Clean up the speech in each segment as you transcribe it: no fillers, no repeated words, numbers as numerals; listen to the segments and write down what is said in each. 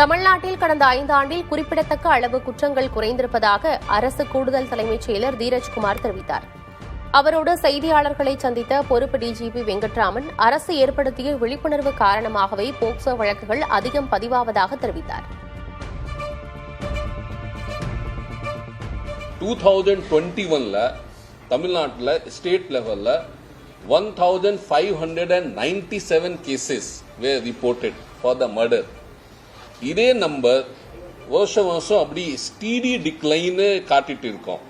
தமிழ்நாட்டில் கடந்த 5 ஆண்டில் குறிப்பிடத்தக்க அளவு குற்றங்கள் குறைந்திருப்பதாக அரசு கூடுதல் தலைமைச் செயலர் தீரஜ்குமார் தெரிவித்தார். அவரோடு செய்தியாளர்களை சந்தித்த பொறுப்பு டிஜிபி வெங்கட்ராமன், அரசு ஏற்படுத்திய விழிப்புணர்வு காரணமாகவே போக்சோ வழக்குகள் அதிகம் பதிவாவதாக தெரிவித்தார். 2021ல தமிழ்நாட்டில் ஸ்டேட் லெவல்ல 1597 cases were reported for the murder. இதே நம்பர் வருஷம் அப்படி ஸ்டீடி டிக்ளைன் காட்டிட்டு இருக்கோம்.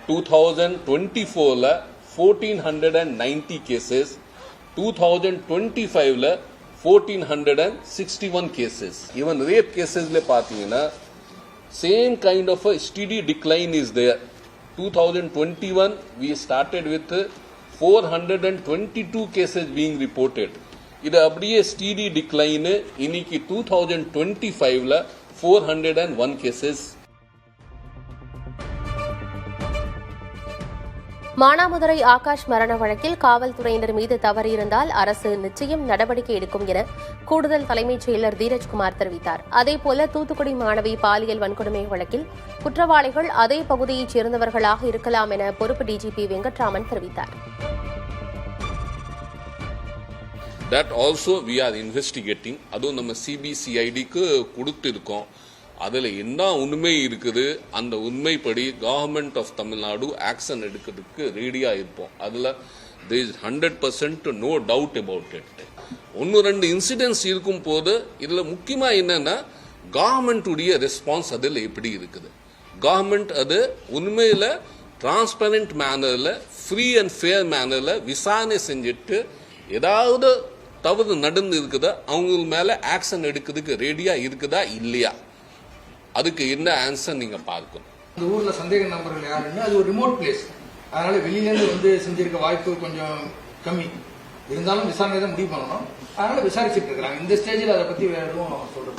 2024ல 1490 cases, 2025ல 1461 cases. Even rape casesல பாத்தீங்கன்னா same kind of a steady decline is there. 2021 we started with 422 cases being reported. இது அப்படியே ஸ்டீடி டிக்ளைன். இன்னைக்கு 2025ல 401 cases. மானாமதுரை ஆகாஷ் மரண வழக்கில் காவல்துறையினர் மீது தவறு இருந்தால் அரசு நிச்சயம் நடவடிக்கை எடுக்கும் என கூடுதல் தலைமைச் செயலர் தீரஜ்குமார் தெரிவித்தார். அதேபோல தூத்துக்குடி மாணவி பாலியல் வன்கொடுமை வழக்கில் குற்றவாளிகள் அதே பகுதியைச் சேர்ந்தவர்களாக இருக்கலாம் என பொறுப்பு டிஜிபி வெங்கட்ராமன் தெரிவித்தார். That also we are investigating. அதுவும் நம்ம சிபிசிஐடிக்கு கொடுத்திருக்கோம். அதில் என்ன உண்மை இருக்குது, அந்த உண்மைப்படி கவர்மெண்ட் ஆஃப் தமிழ்நாடு ஆக்ஷன் எடுக்கிறதுக்கு ரெடியாக இருப்போம். அதில் there is 100% no doubt about it. 1-2 incidents இருக்கும் போது இதில் முக்கியமாக என்னன்னா கவர்மெண்ட்டுடைய ரெஸ்பான்ஸ் அதில் எப்படி இருக்குது. கவர்மெண்ட் அது உண்மையில் டிரான்ஸ்பரண்ட் மேனரில் ஃப்ரீ அண்ட் ஃபேர் மேனரில் விசாரணை செஞ்சுட்டு ஏதாவது தவறு நடந்து இருக்குதா அவங்க மேலே ஆக்ஷன் எடுக்கிறதுக்கு ரெடியாக இருக்குதா இல்லையா, அதுக்கு என்ன ஆன்சர் நீங்க பார்க்கணும். இந்த ஊர்ல சந்தேக நபர்கள் யாருன்னு அது ஒரு ரிமோட் பிளேஸ், அதனால வெளியிலேருந்து செஞ்சிருக்க வாய்ப்பு கொஞ்சம் கம்மி. இருந்தாலும் விசாரணை தான் முடிவு பண்ணணும். அதனால விசாரிச்சுட்டு இருக்கிறாங்க. இந்த ஸ்டேஜில் அதை பத்தி வேற எதுவும் சொல்றோம்.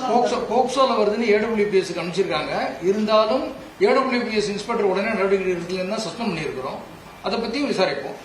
போக்சோல வருதுன்னு ஏடபிள்யூபிஎஸ்க்கு அனுப்பிச்சிருக்காங்க. இருந்தாலும் ஏடபிள்யூபிஎஸ் இன்ஸ்பெக்டர் உடனே நடவடிக்கை எடுக்கலன்னு தான் சஸ்பெண்ட் பண்ணியிருக்கிறோம். அதை பத்தியும் விசாரிப்போம்.